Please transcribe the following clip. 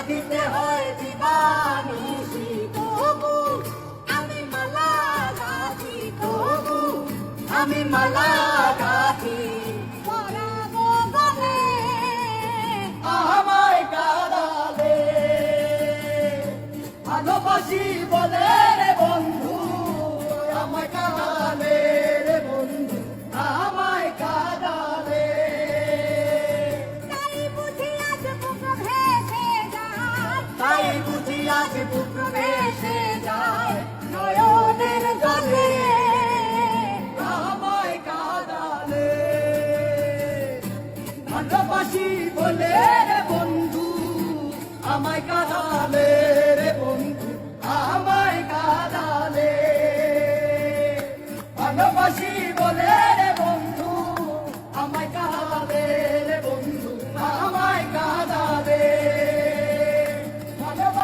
দিতে হয় দিবানিশি তবু আমি মালা গাঁথি তবু আমি মালা গাঁথি পরাবো গলে আমায় কাঁদালে ভালোবাসি বলে রে বন্ধু আমায় কাঁদালে রে বন্ধু আমায় কাঁদালে তাই বুঝি আজ বুক ভেসে যায় নয়নের জলে আমায় কাঁদালে ভালোবাসি বলে রে বন্ধু আমায় কাঁদালে রে বন্ধু আমায় কাঁদালে ভালোবাসি